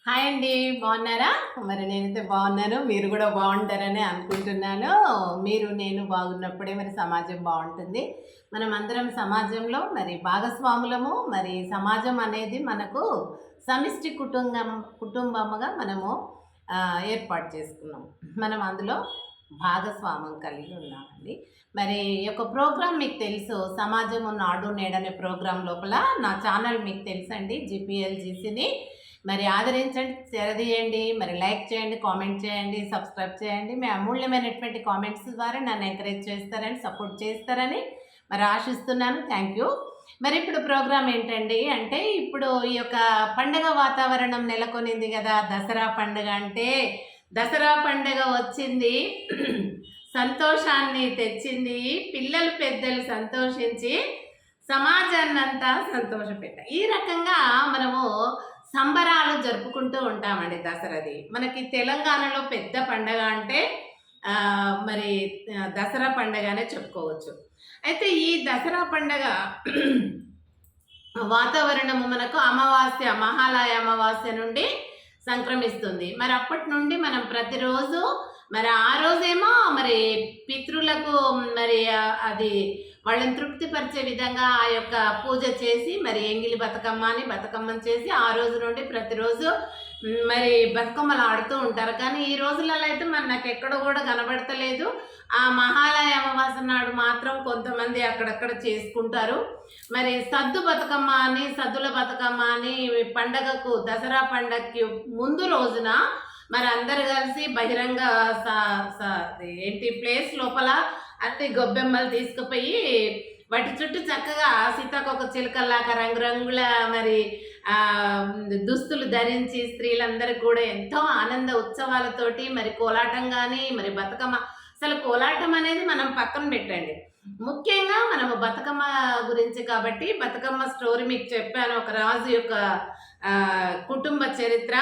Hi అండి. బాగున్నారా? మరి నేనైతే బాగున్నాను. మీరు కూడా బాగుంటారని అనుకుంటున్నాను. నేను బాగున్నప్పుడే మరి సమాజం బాగుంటుంది. మనం అందరం సమాజంలో మరి భాగస్వాములము. మరి సమాజం అనేది మనకు సమిష్టి కుటుంబముగా మనము ఏర్పాటు చేసుకున్నాం. మనం అందులో భాగస్వామ్యం కలిగి ఉన్నామండి. మరి ఈ యొక్క ప్రోగ్రామ్ మీకు తెలుసు, సమాజము నాడు నేడనే ప్రోగ్రాం లోపల నా ఛానల్ మీకు తెలుసండి, జిపిఎల్జిసిని. మరి ఆదరించండి, తెరదీయండి, మరి లైక్ చేయండి, కామెంట్ చేయండి, సబ్స్క్రైబ్ చేయండి. మీ అమూల్యమైనటువంటి కామెంట్స్ ద్వారా నన్ను ఎంకరేజ్ చేస్తారని, సపోర్ట్ చేస్తారని మరి ఆశిస్తున్నాను. Thank you. మరి ఇప్పుడు ప్రోగ్రామ్ ఏంటండి అంటే, ఇప్పుడు ఈ యొక్క పండగ వాతావరణం నెలకొనింది కదా. దసరా పండుగ అంటే, దసరా పండుగ వచ్చింది, సంతోషాన్ని తెచ్చింది. పిల్లలు పెద్దలు సంతోషించి సమాజాన్నంతా సంతోషపెట్టారు. ఈ రకంగా మనము సంబరాలు జరుపుకుంటూ ఉంటామండి. దసరాది మనకి తెలంగాణలో పెద్ద పండగ అంటే మరి దసరా పండగనే చెప్పుకోవచ్చు. అయితే ఈ దసరా పండగ వాతావరణము మనకు అమావాస్య, మహాలయ అమావాస్య నుండి సంక్రమిస్తుంది. మరి అప్పటి నుండి మనం ప్రతిరోజు మరి ఆ రోజేమో మరి పితృలకు మరి అది వాళ్ళని తృప్తిపరిచే విధంగా ఆ యొక్క పూజ చేసి మరి ఎంగిలి బతుకమ్మని చేసి ఆ రోజు నుండి ప్రతిరోజు మరి బతుకమ్మలు ఆడుతూ ఉంటారు. కానీ ఈ రోజులలో అయితే మరి నాకు ఎక్కడో కూడా కనబడతలేదు. ఆ మహాలయ అమావాస్య నాడు మాత్రం కొంతమంది అక్కడక్కడ చేసుకుంటారు. మరి సద్దుల బతుకమ్మ అని పండగకు, దసరా పండగకి ముందు రోజున మరి అందరు కలిసి బహిరంగ ఏంటి ప్లేస్ లోపల అన్ని గొబ్బెమ్మలు తీసుకుపోయి వాటి చుట్టూ చక్కగా సీతాకొక చిలుకల్లాగా రంగురంగుల మరి దుస్తులు ధరించి స్త్రీలందరూ కూడా ఎంతో ఆనంద ఉత్సవాలతోటి మరి కోలాటం కానీ మరి బతుకమ్మ, అసలు కోలాటం అనేది మనం పక్కన పెట్టండి. ముఖ్యంగా మనము బతుకమ్మ గురించి కాబట్టి బతుకమ్మ స్టోరీ మీకు చెప్పాను. ఒక రాజు యొక్క కుటుంబ చరిత్ర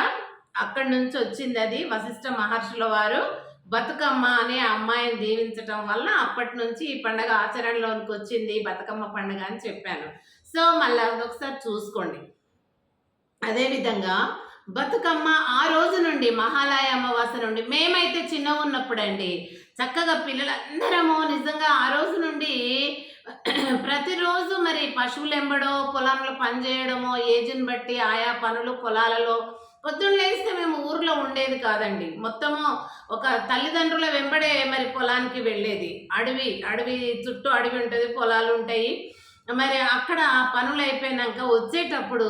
అక్కడి నుంచి వచ్చింది. అది వశిష్ఠ మహర్షుల వారు బతుకమ్మ అనే అమ్మాయిని దీవించటం వల్ల అప్పటి నుంచి ఈ పండుగ ఆచరణలోనికి వచ్చింది, బతుకమ్మ పండుగ అని చెప్పాను. సో మళ్ళీ ఒకసారి చూసుకోండి. అదేవిధంగా బతుకమ్మ ఆ రోజు నుండి, మహాలయ అమావాస్య నుండి, మేమైతే చిన్నగా ఉన్నప్పుడండి చక్కగా పిల్లలందరము నిజంగా ఆ రోజు నుండి ప్రతిరోజు మరి పశువులు ఎంబడో, పొలంలో పని చేయడమో, ఏజ్ని బట్టి ఆయా పనులు పొలాలలో పొద్దున్న లేస్తే మేము ఊర్లో ఉండేది కాదండి. మొత్తము ఒక తల్లిదండ్రుల వెంబడే మరి పొలానికి వెళ్ళేది. అడవి చుట్టూ అడవి ఉంటుంది, పొలాలు ఉంటాయి. మరి అక్కడ పనులు అయిపోయినాక వచ్చేటప్పుడు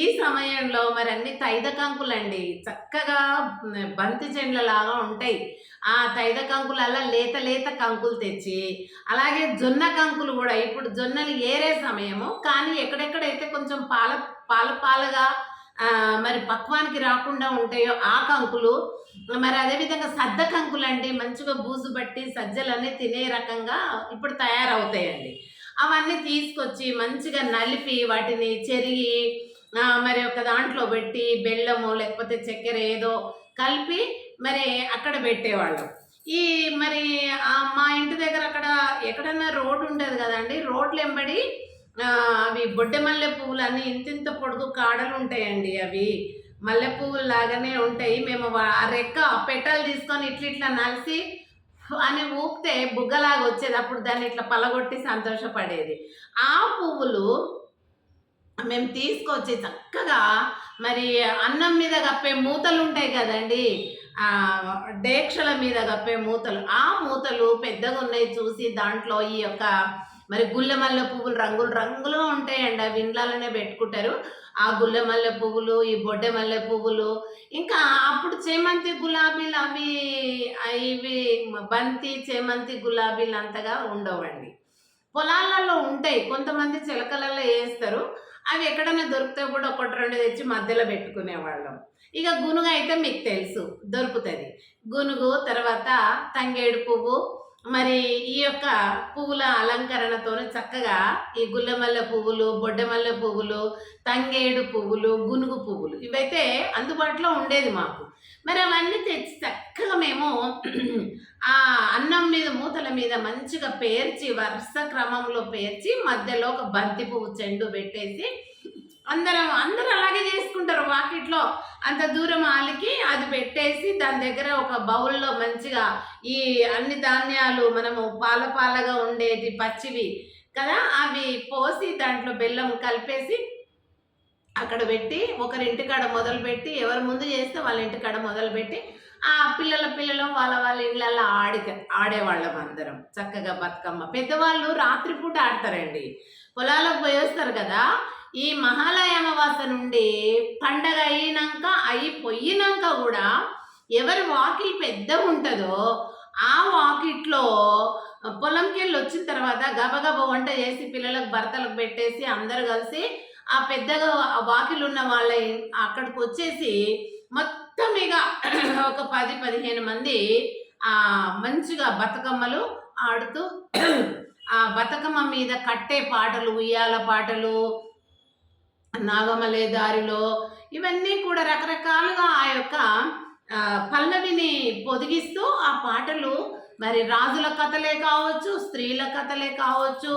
ఈ సమయంలో మరి అన్ని తైదకంకులండి, చక్కగా బంతి చెండ్లలాగా ఉంటాయి. ఆ తైదకంకులల్లా లేత కంకులు తెచ్చి, అలాగే జొన్న కంకులు కూడా, ఇప్పుడు జొన్నలు ఏరే సమయము కానీ ఎక్కడెక్కడైతే కొంచెం పాలగా మరి పక్వానికి రాకుండా ఉంటాయో ఆ కంకులు, మరి అదేవిధంగా సద్ద కంకులు అండి, మంచిగా బూజు బట్టి సజ్జలన్నీ తినే రకంగా ఇప్పుడు తయారవుతాయండి. అవన్నీ తీసుకొచ్చి మంచిగా నలిపి వాటిని చెరిగి మరి ఒక దాంట్లో పెట్టి బెల్లము లేకపోతే చక్కెర ఏదో కలిపి మరి అక్కడ పెట్టేవాళ్ళు. ఈ మరి మా ఇంటి దగ్గర అక్కడ ఎక్కడన్నా రోడ్డు ఉంటుంది కదండి, రోడ్లు ఎంబడి అవి బొడ్డె మల్లె పువ్వులు అని ఇంతింత పొడుగు కాడలు ఉంటాయండి. అవి మల్లె పువ్వులు లాగానే ఉంటాయి. మేము ఆ రెక్క పెట్టలు తీసుకొని ఇట్లా నలిసి అని ఊపితే బుగ్గలాగా వచ్చేది. అప్పుడు దాన్ని ఇట్లా పలగొట్టి సంతోషపడేది. ఆ పువ్వులు మేము తీసుకొచ్చి చక్కగా మరి అన్నం మీద కప్పే మూతలు ఉంటాయి కదండి, డేక్షల మీద కప్పే మూతలు, ఆ మూతలు పెద్దగా ఉన్నాయి చూసి దాంట్లో ఈ యొక్క మరి గుల్లెమల్లె పువ్వులు రంగులు ఉంటాయండి. అవి ఇండ్లలోనే పెట్టుకుంటారు. ఆ గుల్లెమల్లె పువ్వులు, ఈ బొడ్డె మల్లె పువ్వులు, ఇంకా అప్పుడు చేమంతి గులాబీలు, అవి ఇవి బంతి చేమంతి గులాబీలు అంతగా ఉండవండి. పొలాలలో ఉంటాయి, కొంతమంది చిలకలలో వేస్తారు. అవి ఎక్కడైనా దొరికితే కూడా ఒకటి రెండు తెచ్చి మధ్యలో పెట్టుకునేవాళ్ళం. ఇక గునుగు అయితే మీకు తెలుసు, దొరుకుతుంది. గునుగు తర్వాత తంగేడు పువ్వు, మరి ఈ యొక్క పువ్వుల అలంకరణతో చక్కగా ఈ గుల్లెమల్లె పువ్వులు, బొడ్డెమల్లె పువ్వులు, తంగేడు పువ్వులు, గునుగు పువ్వులు ఇవైతే అందుబాటులో ఉండేది మాకు. మరి అవన్నీ తెచ్చి చక్కగా మేము ఆ అన్నం మీద మూతల మీద మంచిగా పేర్చి, వరుస క్రమంలో పేర్చి, మధ్యలో ఒక బంతి పువ్వు చెండు పెట్టేసి అందరూ అలాగే చేసుకుంటారు. వాకిట్లో అంత దూరం ఆలికి అది పెట్టేసి దాని దగ్గర ఒక బౌల్లో మంచిగా ఈ అన్ని ధాన్యాలు మనము పాలగా ఉండేది పచ్చివి కదా, అవి పోసి దాంట్లో బెల్లం కలిపేసి అక్కడ పెట్టి ఒకరింటికాడ మొదలుపెట్టి ఎవరు ముందు చేస్తే వాళ్ళ ఇంటికాడ మొదలుపెట్టి ఆ పిల్లలు వాళ్ళ ఇళ్ళల్లో ఆడేవాళ్ళం అందరం చక్కగా బతుకమ్మ. పెద్దవాళ్ళు రాత్రిపూట ఆడతారండి, పొలాలకు పోయేస్తారు కదా. ఈ మహాలయ అమావాస్య నుండి పండగ అయిపోయినాక కూడా ఎవరి వాకిలి పెద్ద ఉంటుందో ఆ వాకిట్లో పొలంకి వెళ్ళి వచ్చిన తర్వాత గబగబా వంట చేసి పిల్లలకు భర్తలకు పెట్టేసి అందరు కలిసి ఆ పెద్దగా వాకిలు ఉన్న వాళ్ళ అక్కడికి వచ్చేసి మొత్తం ఇక ఒక 10-15 మంది మంచిగా బతుకమ్మలు ఆడుతూ ఆ బతుకమ్మ మీద కట్టే పాటలు, ఉయ్యాల పాటలు, నాగమలే దారిలో ఇవన్నీ కూడా రకరకాలుగా ఆ యొక్క పల్లవిని పొదిగిస్తూ ఆ పాటలు మరి రాజుల కథలే కావచ్చు, స్త్రీల కథలే కావచ్చు,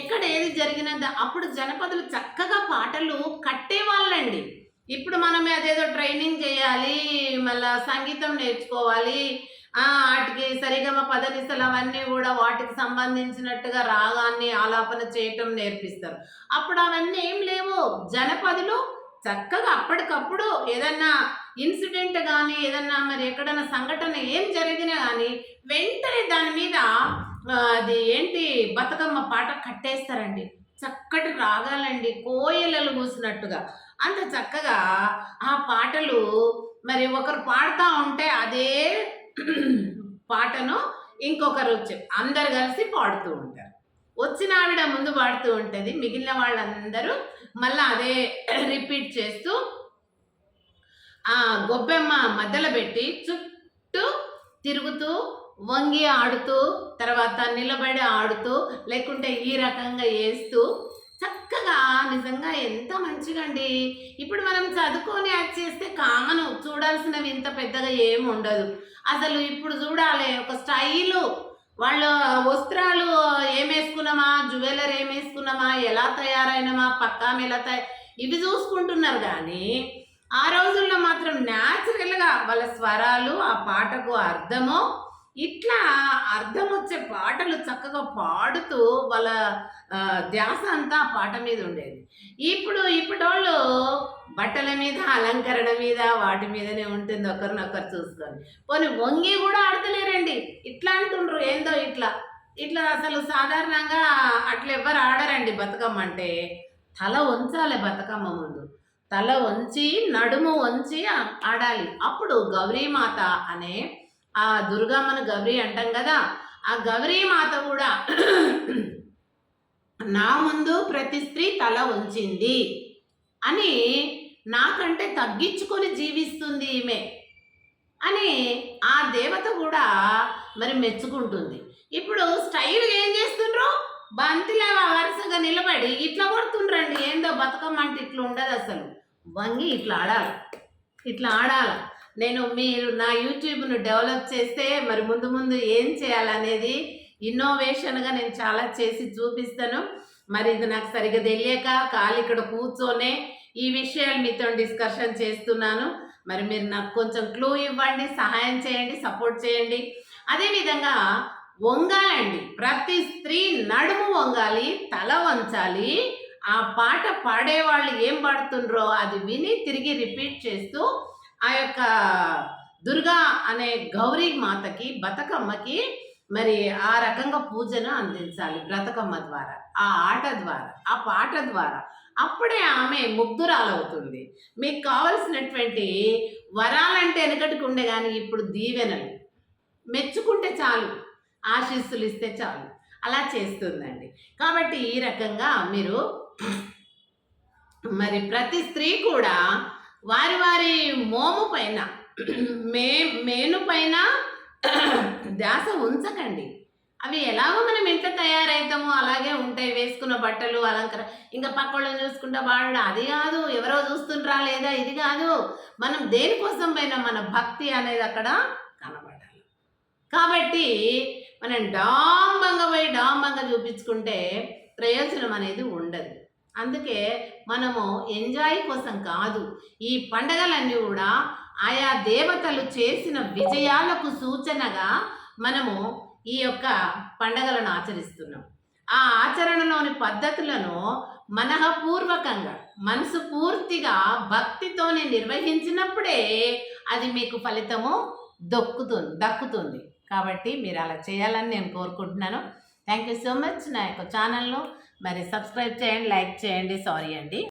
ఎక్కడ ఏది జరిగినది అప్పుడు జనపదులు చక్కగా పాటలు కట్టేవాళ్ళండి. ఇప్పుడు మనం అదేదో ట్రైనింగ్ చేయాలి, మళ్ళా సంగీతం నేర్చుకోవాలి, వాటికి సరిగమ పదనిసలు అవన్నీ కూడా వాటికి సంబంధించినట్టుగా రాగాన్ని ఆలాపన చేయటం నేర్పిస్తారు. అప్పుడు అవన్నీ ఏం లేవు. జనపదులు చక్కగా అప్పటికప్పుడు ఏదన్నా ఇన్సిడెంట్ కానీ ఏదన్నా మరి ఎక్కడన్నా సంఘటన ఏం జరిగినా కానీ వెంటనే దాని మీద అది ఏంటి బతుకమ్మ పాట కట్టేస్తారండి. చక్కటి రాగాలండి, కోయిలలు కూసినట్టుగా అంత చక్కగా ఆ పాటలు మరి ఒకరు పాడుతూ ఉంటే అదే పాటను ఇంకొకరు వచ్చి అందరు కలిసి పాడుతూ ఉంటారు. వచ్చిన ఆవిడ ముందు పాడుతూ ఉంటుంది, మిగిలిన వాళ్ళందరూ మళ్ళీ అదే రిపీట్ చేస్తూ ఆ గొబ్బెమ్మ మధ్యలో పెట్టి చుట్టూ తిరుగుతూ వంగి ఆడుతూ తర్వాత నిలబడి ఆడుతూ లేకుంటే ఈ రకంగా వేస్తూ చక్కగా నిజంగా ఎంత మంచిగా అండి. ఇప్పుడు మనం చదువుకొని అది చేస్తే కామను చూడాల్సినవి ఇంత పెద్దగా ఏమి ఉండదు. అసలు ఇప్పుడు చూడాలి ఒక స్టైలు, వాళ్ళ వస్త్రాలు ఏమేసుకున్నామా, జ్యువెలరీ ఏమేసుకున్నామా, ఎలా తయారైనమా, పక్కామె ఎలా ఇవి చూసుకుంటున్నారు. కానీ ఆ రోజుల్లో మాత్రం న్యాచురల్గా వాళ్ళ స్వరాలు, ఆ పాటకు అర్థము, ఇట్లా అర్థం వచ్చే పాటలు చక్కగా పాడుతూ వాళ్ళ ధ్యాస అంతా ఆ పాట మీద ఉండేది. ఇప్పటోళ్ళు బట్టల మీద, అలంకరణ మీద, వాటి మీదనే ఉంటుంది, ఒకరినొకరు చూసుకొని. పోనీ వంగి కూడా ఆడతలేరండి, ఇట్లా అంటుండ్రు ఏందో ఇట్లా అసలు సాధారణంగా అట్లా ఎవ్వరు ఆడరండి. బతుకమ్మ అంటే తల వంచాలి, బతుకమ్మ ముందు తల వంచి నడుము వంచి ఆడాలి. అప్పుడు గౌరీమాత అనే ఆ దుర్గమ్మను గౌరీ అంటాం కదా, ఆ గౌరీమాత కూడా నా ముందు ప్రతి స్త్రీ తల వంచింది అని, నాకంటే తగ్గించుకొని జీవిస్తుంది ఈమె అని ఆ దేవత కూడా మరి మెచ్చుకుంటుంది. ఇప్పుడు స్టైల్ ఏం చేస్తుండ్రు, బంతిలా వరుసగా నిలబడి ఇట్లా కొడుతుండ్రండి. ఏందో బతుకమ్మ అంటే ఇట్లా ఉండదు, అసలు వంగి ఇట్లా ఆడాలి. మీరు నా యూట్యూబ్ను డెవలప్ చేస్తే మరి ముందు ఏం చేయాలనేది ఇన్నోవేషన్గా నేను చాలా చేసి చూపిస్తాను. మరి ఇది నాకు సరిగ్గా తెలియక ఇక్కడ కూర్చొనే ఈ విషయాలు మీతో డిస్కషన్ చేస్తున్నాను. మరి మీరు నాకు కొంచెం క్లూ ఇవ్వండి, సహాయం చేయండి, సపోర్ట్ చేయండి. అదేవిధంగా వంగాలండి, ప్రతి స్త్రీ నడుము వంగాలి, తల వంచాలి. ఆ పాట పాడేవాళ్ళు ఏం పాడుతుండ్రో అది విని తిరిగి రిపీట్ చేస్తూ ఆ యొక్క దుర్గా అనే గౌరీ మాతకి, బతుకమ్మకి మరి ఆ రకంగా పూజను అందించాలి. బ్రతకమ్మ ద్వారా, ఆ ఆట ద్వారా, ఆ పాట ద్వారా. అప్పుడే ఆమె ముగ్ధురాలవుతుంది. మీకు కావలసినటువంటి వరాలంటే వెనకటికి ఉండే, కానీ ఇప్పుడు దీవెనలు మెచ్చుకుంటే చాలు, ఆశీస్సులు ఇస్తే చాలు, అలా చేస్తుందండి. కాబట్టి ఈ రకంగా మీరు మరి ప్రతి స్త్రీ కూడా వారి మోము పైన, మేను పైన ధ్యాస ఉంచకండి. అవి ఎలాగో మనం ఇంట్లో తయారవుతామో అలాగే ఉంటాయి, వేసుకున్న బట్టలు, అలంకరణ. ఇంకా పక్కళ్ళని చూసుకుంటా వాడు అది కాదు, ఎవరో చూస్తుండ్రా లేదా ఇది కాదు, మనం దేనికోసం పైన మన భక్తి అనేది అక్కడ కనబడాలి. కాబట్టి మనం డాంబంగా చూపించుకుంటే ప్రయోజనం అనేది ఉండదు. అందుకే మనము ఎంజాయ్ కోసం కాదు, ఈ పండగలన్నీ కూడా ఆయా దేవతలు చేసిన విజయాలకు సూచనగా మనము ఈ యొక్క పండగలను ఆచరిస్తున్నాం. ఆ ఆచరణలోని పద్ధతులను మనఃపూర్వకంగా మనసు పూర్తిగా భక్తితోనే నిర్వహించినప్పుడే అది మీకు ఫలితము దక్కుతుంది. కాబట్టి మీరు అలా చేయాలని నేను కోరుకుంటున్నాను. Thank you so much. నా యొక్క ఛానల్ను మరి సబ్స్క్రైబ్ చేయండి, లైక్ చేయండి. సారీ అండి.